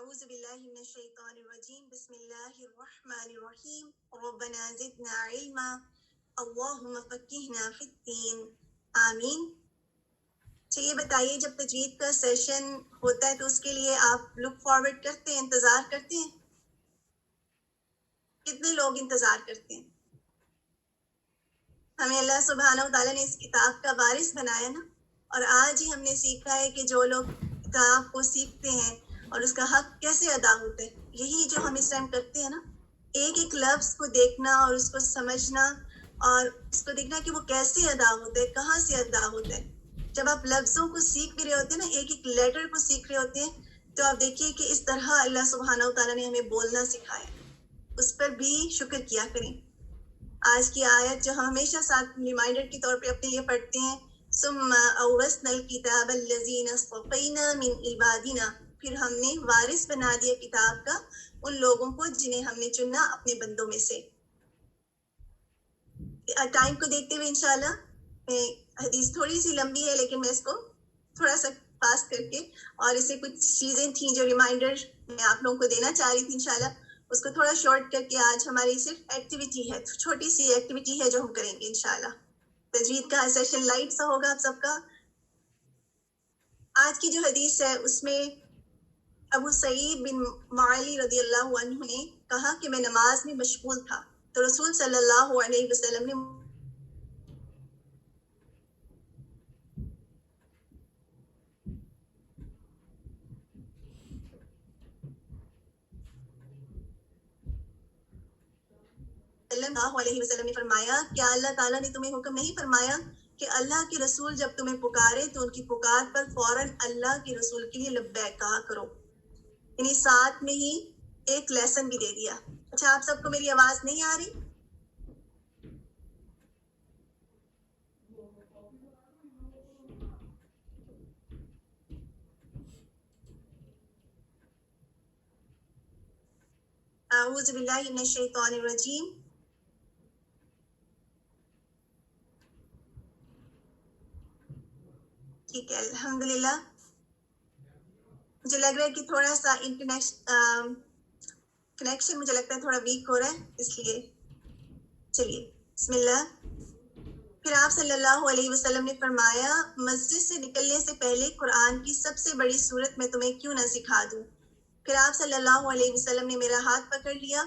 اعوذ باللہ من الشیطان الرجیم بسم اللہ الرحمن الرحیم ربنا زدنا علما اللہم فقہنا فی الدین آمین۔ تو یہ بتائیے جب تجوید کا سیشن ہوتا ہے تو اس کے لیے آپ لک فارورڈ کرتے ہیں، انتظار کرتے ہیں؟ کتنے لوگ انتظار کرتے ہیں؟ ہمیں اللہ سبحانہ و تعالیٰ نے اس کتاب کا وارث بنایا نا، اور آج ہی ہم نے سیکھا ہے کہ جو لوگ کتاب کو سیکھتے ہیں اور اس کا حق کیسے ادا ہوتا ہے، یہی جو ہم اس ٹائم کرتے ہیں نا، ایک ایک لفظ کو دیکھنا اور اس کو سمجھنا اور اس کو دیکھنا کہ وہ کیسے ادا ہوتا ہے، کہاں سے ادا ہوتا ہے۔ جب آپ لفظوں کو سیکھ بھی رہے ہوتے ہیں نا، ایک ایک لیٹر کو سیکھ رہے ہوتے ہیں، تو آپ دیکھیے کہ اس طرح اللہ سبحانہ و تعالیٰ نے ہمیں بولنا سکھایا، اس پر بھی شکر کیا کریں۔ آج کی آیت جو ہم ہمیشہ ساتھ ریمائنڈر کے طور پہ اپنے لیے پڑھتے ہیں، ثم اورثنا الکتاب الذین اصطفینا من عبادنا، پھر ہم نے وارث بنا دیا کتاب کا ان لوگوں کو جنہیں ہم نے چنا اپنے بندوں میں سے۔ ٹائم کو دیکھتے ہوئے انشاءاللہ حدیث تھوڑی سی لمبی ہے، لیکن میں اس کو تھوڑا سا پاس کر کے، اور اسے کچھ چیزیں تھیں جو ریمائنڈر میں آپ لوگوں کو دینا چاہ رہی تھی، انشاءاللہ اس کو تھوڑا شارٹ کر کے آج ہماری صرف ایکٹیویٹی ہے، چھوٹی سی ایکٹیویٹی ہے جو ہم کریں گے انشاءاللہ۔ تجوید کا سیشن لائٹ سا ہوگا آپ سب کا۔ آج کی جو حدیث ہے اس میں ابو سعید بن معلی رضی اللہ عنہ نے کہا کہ میں نماز میں مشغول تھا تو رسول صلی اللہ علیہ وسلم نے صلی اللہ علیہ وسلم نے فرمایا، کیا اللہ تعالیٰ نے تمہیں حکم نہیں فرمایا کہ اللہ کے رسول جب تمہیں پکارے تو ان کی پکار پر فوراً اللہ کے رسول کے لیے لبیک کہا کرو؟ یعنی ساتھ میں ہی ایک لیسن بھی دے دیا۔ اچھا، آپ سب کو میری آواز نہیں آ رہی؟ اعوذ باللہ من الشیطان الرجیم۔ ٹھیک ہے، الحمدللہ۔ مجھے لگ رہا ہے کہ تھوڑا سا کنیکشن مجھے لگتا ہے تھوڑا ویک ہو رہا ہے، اس لیے چلیے بسم اللہ۔ پھر آپ صلی اللہ علیہ وسلم نے فرمایا، مسجد سے نکلنے سے پہلے قرآن کی سب سے بڑی صورت میں تمہیں کیوں نہ سکھا دوں؟ پھر آپ صلی اللہ علیہ وسلم نے میرا ہاتھ پکڑ لیا،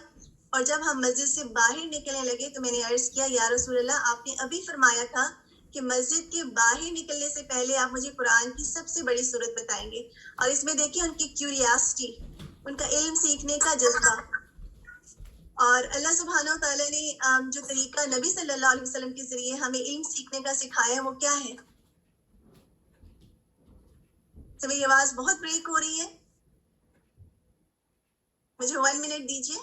اور جب ہم مسجد سے باہر نکلنے لگے تو میں نے عرض کیا، یا رسول اللہ، آپ نے ابھی فرمایا تھا کہ مسجد کے باہر نکلنے سے پہلے آپ مجھے قرآن کی سب سے بڑی صورت بتائیں گے۔ اور اس میں دیکھیں ان کی کیوریاسٹی، ان کا علم سیکھنے کا جذبہ، اور اللہ سبحانہ و تعالیٰ نے جو طریقہ نبی صلی اللہ علیہ وسلم کے ذریعے ہمیں علم سیکھنے کا سکھایا وہ کیا ہے؟ تو میری آواز بہت بریک ہو رہی ہے، مجھے 1 منٹ دیجیے۔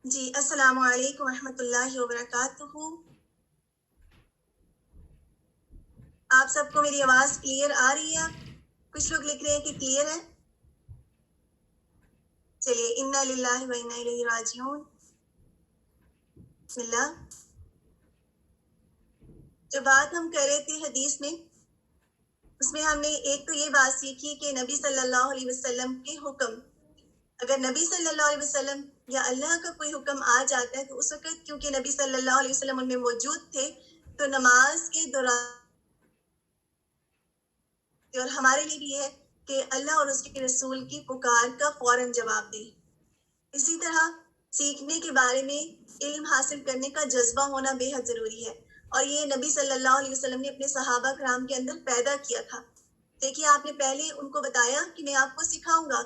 جی، السلام علیکم ورحمۃ اللہ وبرکاتہ۔ آپ سب کو میری آواز کلیئر آ رہی ہے؟ کچھ لوگ لکھ رہے ہیں کہ کلیئر ہے۔ چلیے، انا للہ و انا الیہ راجعون۔ بسم اللہ۔ جو بات ہم کر رہے تھے حدیث میں، اس میں ہم نے ایک تو یہ بات سیکھی کہ نبی صلی اللہ علیہ وسلم کے حکم، اگر نبی صلی اللہ علیہ وسلم یا اللہ کا کوئی حکم آ جاتا ہے تو اس وقت کیونکہ نبی صلی اللہ علیہ وسلم ان میں موجود تھے تو نماز کے دوران، اور ہمارے لیے بھی یہ ہے کہ اللہ اور اس کے رسول کی پکار کا فوراً جواب دیں. اسی طرح سیکھنے کے بارے میں علم حاصل کرنے کا جذبہ ہونا بے حد ضروری ہے، اور یہ نبی صلی اللہ علیہ وسلم نے اپنے صحابہ کرام کے اندر پیدا کیا تھا. دیکھیے آپ نے پہلے ان کو بتایا کہ میں آپ کو سکھاؤں گا،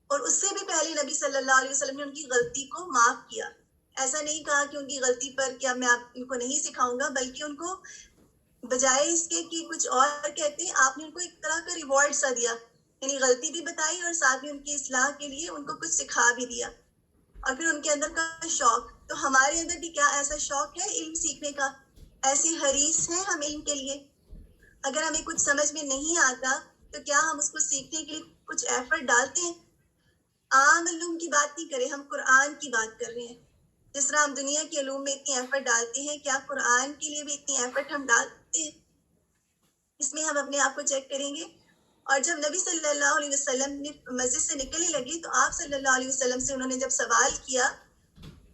اور اس سے بھی پہلے نبی صلی اللہ علیہ وسلم نے ان کی غلطی کو معاف کیا. ایسا نہیں کہا کہ ان کی غلطی پر کہ اب میں آپ ان کو نہیں سکھاؤں گا، بلکہ ان کو بجائے اس کے کہ کچھ اور کہتے آپ نے ان کو ایک طرح کا ریوارڈ سا دیا، یعنی غلطی بھی بتائی اور ساتھ میں ان کی اصلاح کے لیے ان کو کچھ سکھا بھی دیا. اور پھر ان کے اندر کا شوق، تو ہمارے اندر بھی کیا ایسا شوق ہے علم سیکھنے کا؟ ایسے حریص ہیں ہم علم کے لیے؟ اگر ہمیں کچھ سمجھ میں نہیں آتا تو کیا ہم اس کو سیکھنے کے لیے کچھ ایفرٹ ڈالتے ہیں؟ عام علوم کی بات نہیں کریں، ہم قرآن کی بات کر رہے ہیں. جس طرح ہم دنیا کے علوم میں اتنی ایفرٹ ڈالتے ہیں، کیا قرآن کے لیے بھی اتنی ایفرٹ ہم ڈالتے ہیں؟ اس میں ہم اپنے آپ کو چیک کریں گے. اور جب نبی صلی اللہ علیہ وسلم نے مسجد سے نکلنے لگے تو آپ صلی اللہ علیہ وسلم سے انہوں نے جب سوال کیا،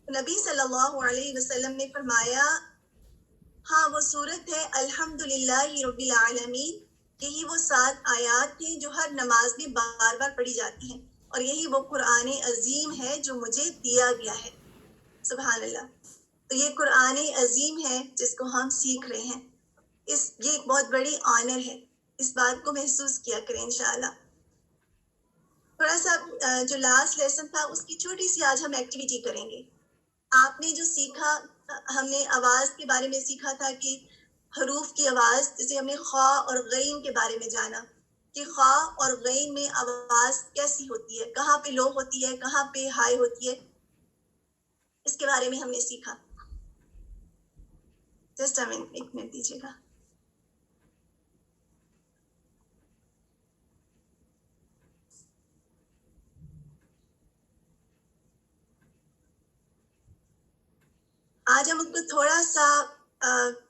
نبی صلی اللہ علیہ وسلم نے فرمایا ہاں وہ صورت ہے الحمدللہ رب العالمین، یہی وہ 7 آیات ہیں جو ہر نماز میں بار بار پڑھی جاتی ہیں، اور یہی وہ قرآن عظیم ہے جو مجھے دیا گیا ہے. سبحان اللہ. تو یہ قرآن عظیم ہے جس کو ہم سیکھ رہے ہیں. یہ ایک بہت بڑی آنر ہے، اس بات کو محسوس کیا کریں انشاءاللہ. تھوڑا سا جو لاسٹ لیسن تھا اس کی چھوٹی سی آج ہم ایکٹیویٹی کریں گے. آپ نے جو سیکھا، ہم نے آواز کے بارے میں سیکھا تھا کہ حروف کی آواز، جیسے ہم نے خا اور غین کے بارے میں جانا کہ خا اور غین میں آواز کیسی ہوتی ہے، کہاں پہ لو ہوتی ہے، کہاں پہ ہائی ہوتی ہے، اس کے بارے میں ہم نے سیکھا. جسٹ ایک منٹ دیجیے گا. آج ہم ان کو تھوڑا سا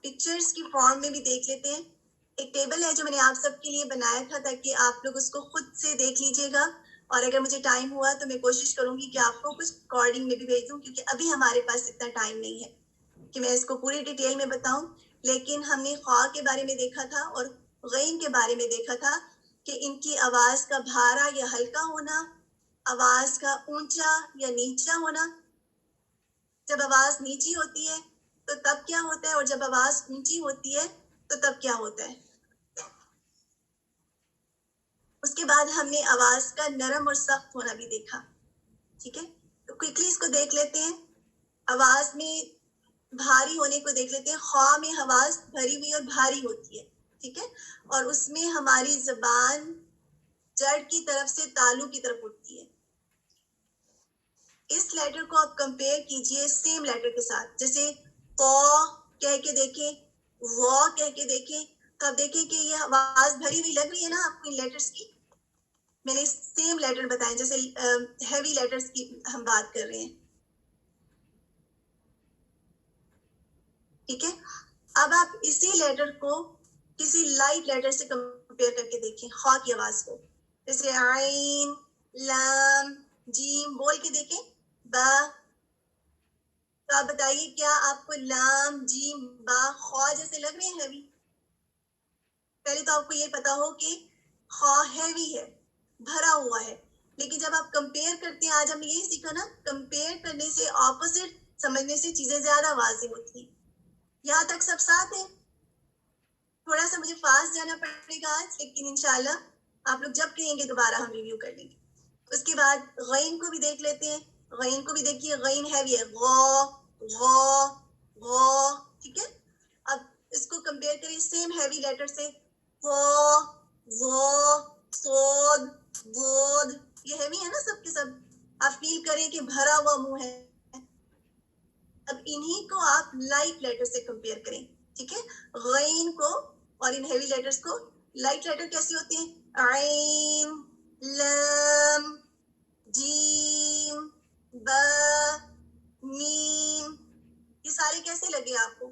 پکچرز کی فارم میں بھی دیکھ لیتے ہیں. ایک ٹیبل ہے جو میں نے آپ سب کے لیے بنایا تھا تاکہ آپ لوگ اس کو خود سے دیکھ لیجیے گا، اور اگر مجھے ٹائم ہوا تو میں کوشش کروں گی کہ آپ کو کچھ ریکارڈنگ میں بھی بھیج دوں، کیونکہ ابھی ہمارے پاس اتنا ٹائم نہیں ہے کہ میں اس کو پوری ڈیٹیل میں بتاؤں. لیکن ہم نے خواہ کے بارے میں دیکھا تھا اور غین کے بارے میں دیکھا تھا کہ ان کی آواز کا بھارا یا ہلکا ہونا، آواز کا اونچا یا نیچا ہونا. جب آواز نیچی ہوتی ہے تو تب کیا ہوتا ہے، اور جب آواز اونچی ہوتی ہے تو تب کیا ہوتا ہے. اس کے بعد ہم نے آواز کا نرم اور سخت ہونا بھی دیکھا. ٹھیک ہے، تو کوئکلی اس کو دیکھ لیتے ہیں. آواز میں بھاری ہونے کو دیکھ لیتے ہیں. خواہ میں آواز بھری ہوئی اور بھاری ہوتی ہے. ٹھیک ہے، اور اس میں ہماری زبان جڑ کی طرف سے تالو کی طرف اٹھتی ہے. اس لیٹر کو آپ کمپیئر کیجئے سیم لیٹر کے ساتھ، جیسے قو کہہ کے دیکھیں، وہ کہہ کے دیکھیں، تو آپ دیکھیں کہ یہ آواز بھری ہوئی لگ رہی ہے نا آپ کو ان لیٹرز کی. میں نے سیم لیٹر بتائے، جیسے ہیوی لیٹرز کی ہم بات کر رہے ہیں. ٹھیک ہے، اب آپ اسی لیٹر کو کسی لائٹ لیٹر سے کمپیئر کر کے دیکھیں. خواہ کی آواز کو، جیسے عین، لام، جیم بول کے دیکھیں. با، تو آپ بتائیے کیا آپ کو لام، جیم، با، خواہ جیسے لگ رہے ہیں ہیوی؟ پہلے تو آپ کو یہ پتا ہو کہ خواہ ہیوی ہے، بھرا ہوا ہے. لیکن جب آپ کمپیئر کرتے ہیں، آج ہم نے یہی سیکھا نا، کمپیئر کرنے سے، اپوزٹ سمجھنے سے چیزیں زیادہ واضح ہوتی ہیں. یہاں تک سب ساتھ ہیں؟ تھوڑا سا مجھے فاسٹ جانا پڑے گا آج، لیکن انشاءاللہ آپ لوگ جب کہیں گے دوبارہ ہم ریویو کر لیں گے. اس کے بعد غین کو بھی دیکھ لیتے ہیں. غین کو بھی دیکھیے، غین ہیوی ہے، غو، غو، غو. ٹھیک ہے، اب اس کو کمپیئر کریں سیم ہیوی لیٹر سے. غو، غو، صاد، ضاد. یہ ہیوی ہے نا سب کے سب. آپ فیل کریں کہ بھرا ہوا منہ ہے. اب انہی کو آپ لائٹ لیٹر سے کمپیئر کریں. ٹھیک ہے، غین کو اور ان ہیوی لیٹرز کو. لائٹ لیٹر کیسی ہوتی ہیں؟ عین، لام، جیم، با، میم. یہ سارے کیسے لگے آپ کو؟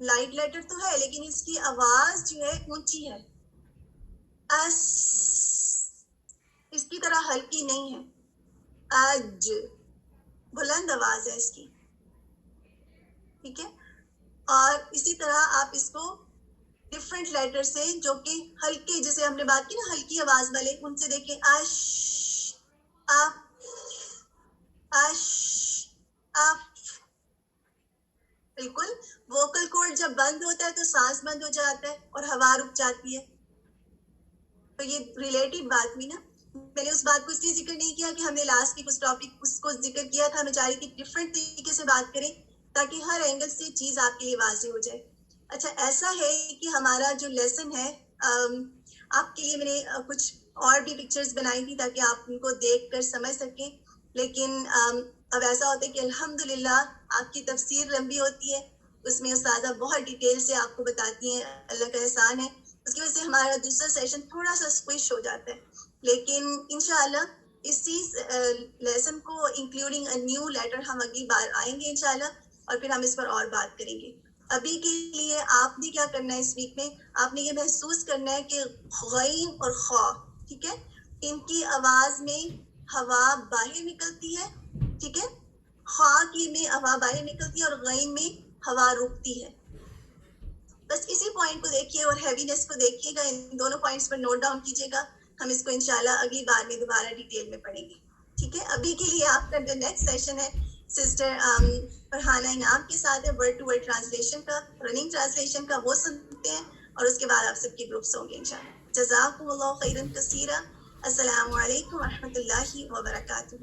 لائٹ لیٹر تو ہے لیکن اس کی آواز جو ہے اونچی ہے. اس اس کی طرح ہلکی نہیں ہے. اج بلند آواز ہے اس کی. ٹھیک ہے. اور اسی طرح آپ اس کو ڈفرینٹ لیٹر سے جو کہ ہلکے, جیسے ہم نے بات کی نا ہلکی آواز والے, ان سے دیکھیں اش, اف, اش, اف. بالکل ووکل کورڈ جب بند ہوتا ہے تو سانس بند ہو جاتا ہے اور ہوا رک جاتی ہے. تو یہ ریلیٹڈ بات ہوئی نا. میں نے اس بات کو اس لیے ذکر نہیں کیا کہ ہم نے لاسٹ کی کچھ ٹاپک اس کو ذکر کیا تھا, میں چاہ رہی تھی ڈفرینٹ طریقے سے بات کریں تاکہ ہر اینگل سے چیز آپ کے لیے واضح ہو جائے. اچھا ایسا ہے کہ ہمارا جو لیسن ہے, آپ کے لیے میں نے کچھ اور بھی پکچرز بنائی تھی تاکہ آپ ان کو دیکھ کر سمجھ سکیں, لیکن اب ایسا ہوتا ہے کہ الحمدللہ آپ کی تفسیر لمبی ہوتی ہے, اس میں استاذہ بہت ڈیٹیل سے آپ کو بتاتی ہیں, اللہ کا احسان ہے. اس کی وجہ سے ہمارا دوسرا سیشن تھوڑا سا سکوش ہو جاتا ہے, لیکن انشاءاللہ اسی لیسن کو انکلوڈنگ اے نیو لیٹر ہم اگلی بار آئیں گے انشاءاللہ, اور پھر ہم اس پر اور بات کریں گے. ابھی کے لیے آپ نے کیا کرنا ہے اس ویک میں, آپ نے یہ محسوس کرنا ہے کہ غین اور خا, ٹھیک ہے, ان کی آواز میں ہوا باہر نکلتی ہے. ٹھیک ہے, خا کی میں ہوا باہر نکلتی ہے اور غین میں ہوا رکتی ہے. بس اسی پوائنٹ کو دیکھیے اور ہیوینس کو دیکھیے گا, ان دونوں پوائنٹس پر نوٹ ڈاؤن کیجیے گا. ہم اس کو انشاءاللہ اگلی بار میں دوبارہ ڈیٹیل میں پڑھیں گے. ٹھیک ہے, ابھی کے لیے آپ کا جو نیکسٹ سیشن ہے سسٹر فرحانہ انعام کے ساتھ ہے, ورڈ ٹو ورڈ ٹرانسلیشن کا, رننگ ٹرانسلیشن کا, وہ سنتے ہیں اور اس کے بعد آپ سب کے گروپس ہوں گے انشاءاللہ. جزاکم اللہ خیرا کثیرا. السلام علیکم ورحمۃ اللہ وبرکاتہ.